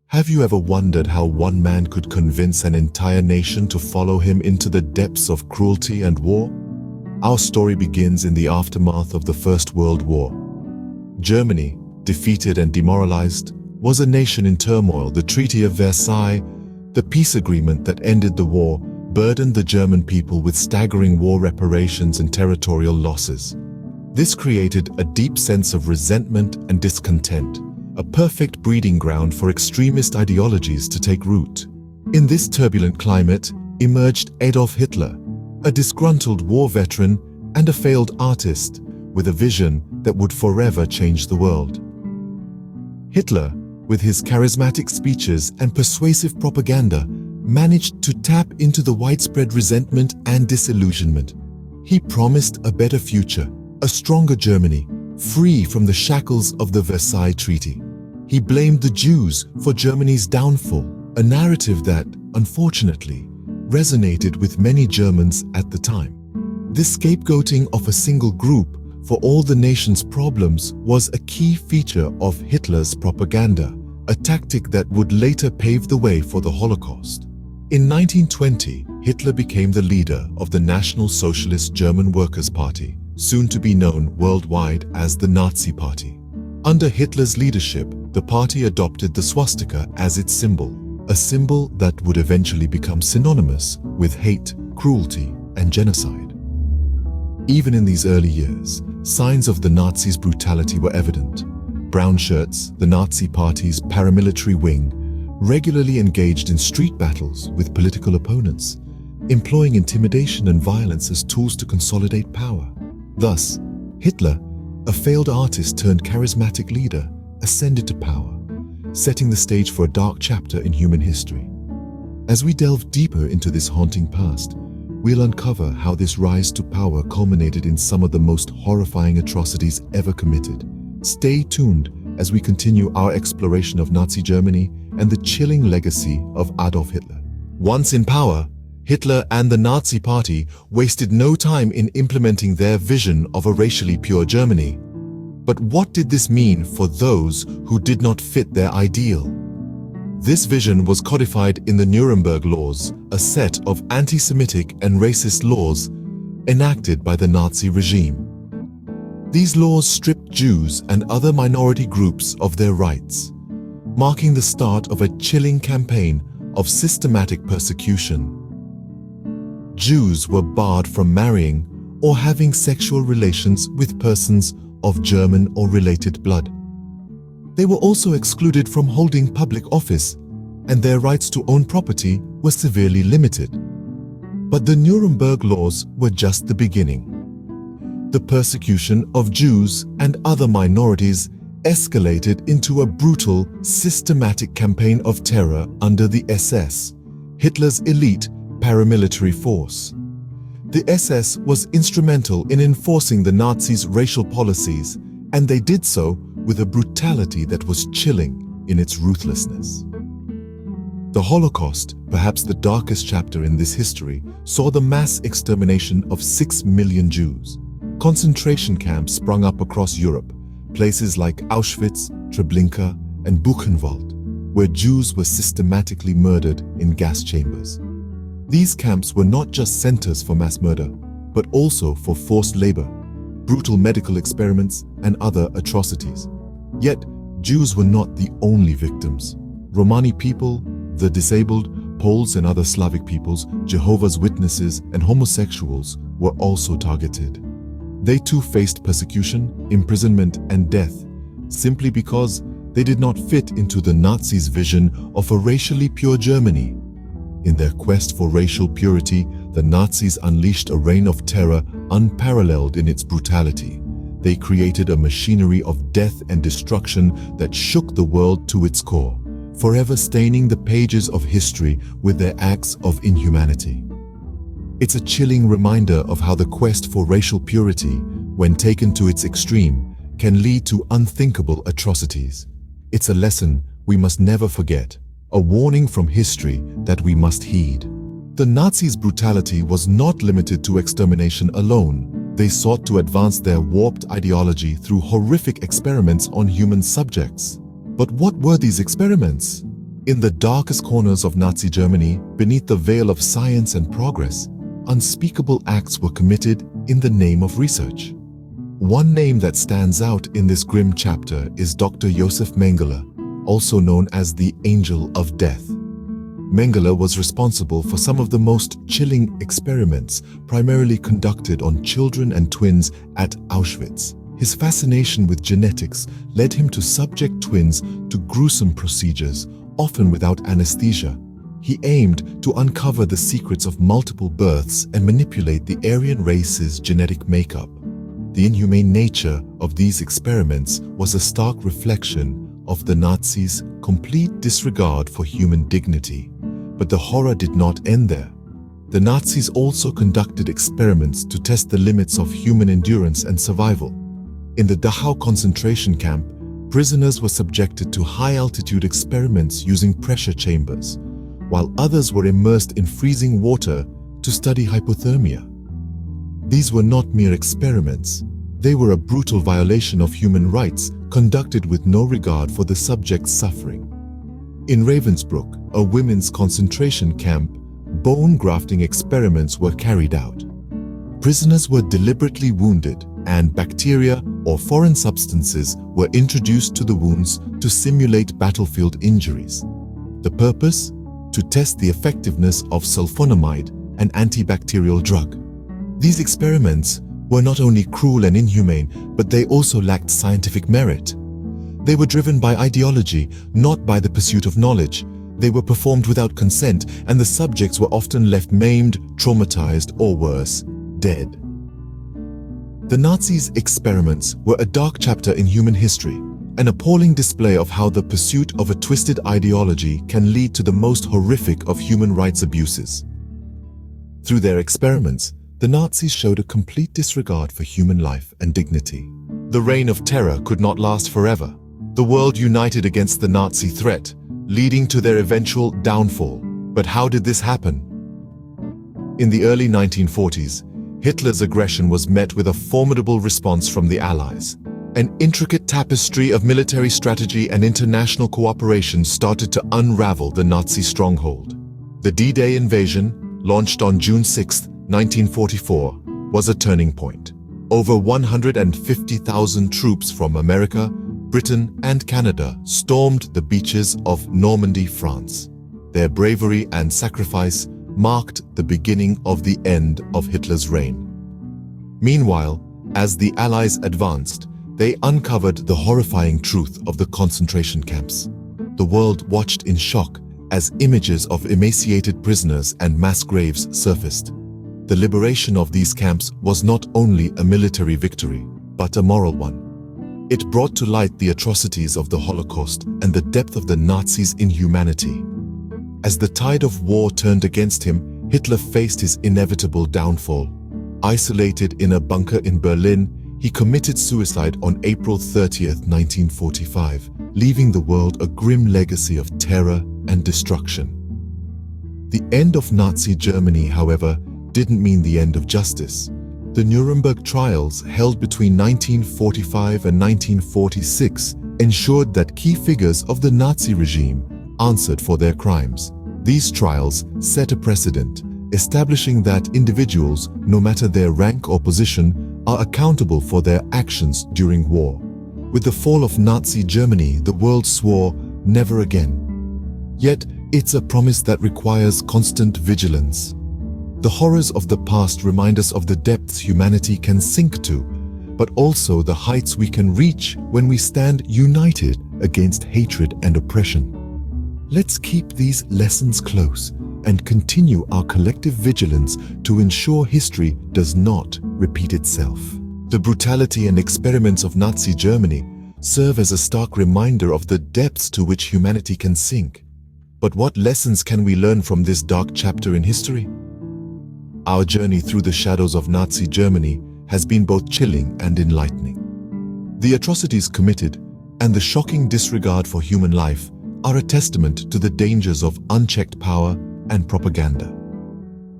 Have you ever wondered how one man could convince an entire nation to follow him into the depths of cruelty and war? Our story begins in the aftermath of the First World War. Germany, defeated and demoralized, was a nation in turmoil. The Treaty of Versailles, the peace agreement that ended the war, burdened the German people with staggering war reparations and territorial losses. This created a deep sense of resentment and discontent, a perfect breeding ground for extremist ideologies to take root. In this turbulent climate emerged Adolf Hitler, a disgruntled war veteran and a failed artist with a vision that would forever change the world. Hitler, with his charismatic speeches and persuasive propaganda, managed to tap into the widespread resentment and disillusionment. He promised a better future, a stronger Germany, free from the shackles of the Versailles Treaty. He blamed the Jews for Germany's downfall, a narrative that, unfortunately, resonated with many Germans at the time. This scapegoating of a single group for all the nation's problems was a key feature of Hitler's propaganda, a tactic that would later pave the way for the Holocaust. In 1920, Hitler became the leader of the National Socialist German Workers' Party, soon to be known worldwide as the Nazi Party. Under Hitler's leadership, the party adopted the swastika as its symbol, a symbol that would eventually become synonymous with hate, cruelty, and genocide. Even in these early years, signs of the Nazis' brutality were evident. Brown shirts, the Nazi Party's paramilitary wing, regularly engaged in street battles with political opponents, employing intimidation and violence as tools to consolidate power. Thus, Hitler, a failed artist turned charismatic leader, ascended to power, setting the stage for a dark chapter in human history. As we delve deeper into this haunting past, we'll uncover how this rise to power culminated in some of the most horrifying atrocities ever committed. Stay tuned as we continue our exploration of Nazi Germany and the chilling legacy of Adolf Hitler. Once in power, Hitler and the Nazi Party wasted no time in implementing their vision of a racially pure Germany. But what did this mean for those who did not fit their ideal? This vision was codified in the Nuremberg Laws, a set of anti-Semitic and racist laws enacted by the Nazi regime. These laws stripped Jews and other minority groups of their rights, marking the start of a chilling campaign of systematic persecution. Jews were barred from marrying or having sexual relations with persons of German or related blood. They were also excluded from holding public office, and their rights to own property were severely limited. But the Nuremberg laws were just the beginning. The persecution of Jews and other minorities escalated into a brutal, systematic campaign of terror under the SS, Hitler's elite paramilitary force. The SS was instrumental in enforcing the Nazis' racial policies, and they did so with a brutality that was chilling in its ruthlessness. The Holocaust, perhaps the darkest chapter in this history, saw the mass extermination of 6 million Jews. Concentration camps sprung up across Europe, places like Auschwitz, Treblinka, and Buchenwald, where Jews were systematically murdered in gas chambers. These camps were not just centers for mass murder, but also for forced labor, brutal medical experiments, and other atrocities. Yet, Jews were not the only victims. Romani people, the disabled, Poles and other Slavic peoples, Jehovah's Witnesses, and homosexuals were also targeted. They too faced persecution, imprisonment, and death, simply because they did not fit into the Nazis' vision of a racially pure Germany. In their quest for racial purity, the Nazis unleashed a reign of terror unparalleled in its brutality. They created a machinery of death and destruction that shook the world to its core, forever staining the pages of history with their acts of inhumanity. It's a chilling reminder of how the quest for racial purity, when taken to its extreme, can lead to unthinkable atrocities. It's a lesson we must never forget, a warning from history that we must heed. The Nazis' brutality was not limited to extermination alone. They sought to advance their warped ideology through horrific experiments on human subjects. But what were these experiments? In the darkest corners of Nazi Germany, beneath the veil of science and progress, unspeakable acts were committed in the name of research. One name that stands out in this grim chapter is Dr. Josef Mengele, also known as the Angel of Death. Mengele was responsible for some of the most chilling experiments, primarily conducted on children and twins at Auschwitz. His fascination with genetics led him to subject twins to gruesome procedures, often without anesthesia. He aimed to uncover the secrets of multiple births and manipulate the Aryan race's genetic makeup. The inhumane nature of these experiments was a stark reflection of the Nazis' complete disregard for human dignity. But the horror did not end there. The Nazis also conducted experiments to test the limits of human endurance and survival. In the Dachau concentration camp, prisoners were subjected to high-altitude experiments using pressure chambers, while others were immersed in freezing water to study hypothermia. These were not mere experiments. They were a brutal violation of human rights conducted with no regard for the subject's suffering. In Ravensbrück, a women's concentration camp, bone grafting experiments were carried out. Prisoners were deliberately wounded, and bacteria or foreign substances were introduced to the wounds to simulate battlefield injuries. The purpose? To test the effectiveness of sulfonamide, an antibacterial drug. These experiments were not only cruel and inhumane, but they also lacked scientific merit. They were driven by ideology, not by the pursuit of knowledge. They were performed without consent, and the subjects were often left maimed, traumatized, or worse, dead. The Nazis' experiments were a dark chapter in human history, an appalling display of how the pursuit of a twisted ideology can lead to the most horrific of human rights abuses. Through their experiments, the Nazis showed a complete disregard for human life and dignity. The reign of terror could not last forever. The world united against the Nazi threat, leading to their eventual downfall. But how did this happen? In the early 1940s, Hitler's aggression was met with a formidable response from the Allies. An intricate tapestry of military strategy and international cooperation started to unravel the Nazi stronghold. The D-Day invasion, launched on June 6, 1944, was a turning point. Over 150,000 troops from America, Britain, and Canada stormed the beaches of Normandy, France. Their bravery and sacrifice marked the beginning of the end of Hitler's reign. Meanwhile, as the Allies advanced, they uncovered the horrifying truth of the concentration camps. The world watched in shock as images of emaciated prisoners and mass graves surfaced. The liberation of these camps was not only a military victory, but a moral one. It brought to light the atrocities of the Holocaust and the depth of the Nazis' inhumanity. As the tide of war turned against him, Hitler faced his inevitable downfall. Isolated in a bunker in Berlin, he committed suicide on April 30, 1945, leaving the world a grim legacy of terror and destruction. The end of Nazi Germany, however, didn't mean the end of justice. The Nuremberg trials, held between 1945 and 1946, ensured that key figures of the Nazi regime answered for their crimes. These trials set a precedent, establishing that individuals, no matter their rank or position, are accountable for their actions during war. With the fall of Nazi Germany, the world swore never again. Yet, it's a promise that requires constant vigilance. The horrors of the past remind us of the depths humanity can sink to, but also the heights we can reach when we stand united against hatred and oppression. Let's keep these lessons close and continue our collective vigilance to ensure history does not repeat itself. The brutality and experiments of Nazi Germany serve as a stark reminder of the depths to which humanity can sink. But what lessons can we learn from this dark chapter in history? Our journey through the shadows of Nazi Germany has been both chilling and enlightening. The atrocities committed and the shocking disregard for human life are a testament to the dangers of unchecked power and propaganda.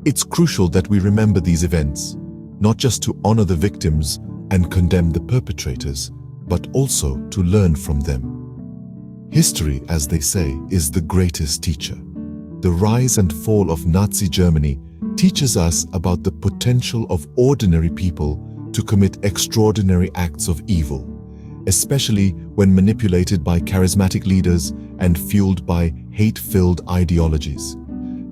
It's crucial that we remember these events, not just to honor the victims and condemn the perpetrators, but also to learn from them. History, as they say, is the greatest teacher. The rise and fall of Nazi Germany teaches us about the potential of ordinary people to commit extraordinary acts of evil, especially when manipulated by charismatic leaders and fueled by hate-filled ideologies.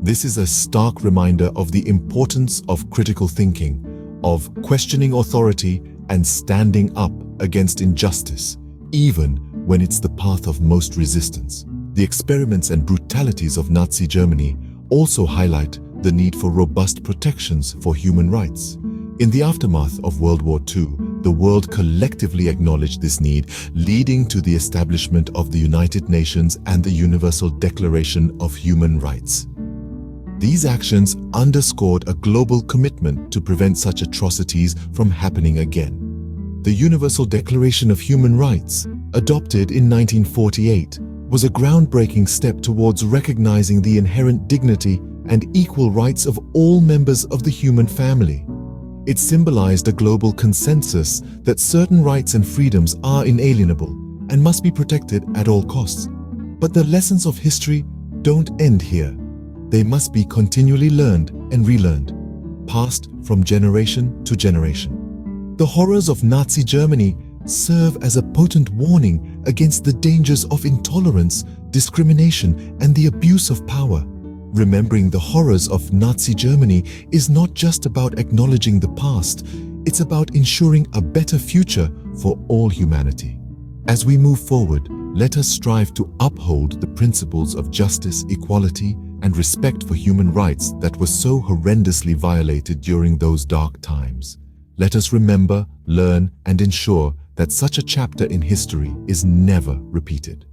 This is a stark reminder of the importance of critical thinking, of questioning authority and standing up against injustice, even when it's the path of most resistance. The experiments and brutalities of Nazi Germany also highlight the need for robust protections for human rights. In the aftermath of World War II, the world collectively acknowledged this need, leading to the establishment of the United Nations and the Universal Declaration of Human Rights. These actions underscored a global commitment to prevent such atrocities from happening again. The Universal Declaration of Human Rights, adopted in 1948, was a groundbreaking step towards recognizing the inherent dignity and equal rights of all members of the human family. It symbolized a global consensus that certain rights and freedoms are inalienable and must be protected at all costs. But the lessons of history don't end here. They must be continually learned and relearned, passed from generation to generation. The horrors of Nazi Germany serve as a potent warning against the dangers of intolerance, discrimination, and the abuse of power. Remembering the horrors of Nazi Germany is not just about acknowledging the past, it's about ensuring a better future for all humanity. As we move forward, let us strive to uphold the principles of justice, equality, and respect for human rights that were so horrendously violated during those dark times. Let us remember, learn, and ensure that such a chapter in history is never repeated.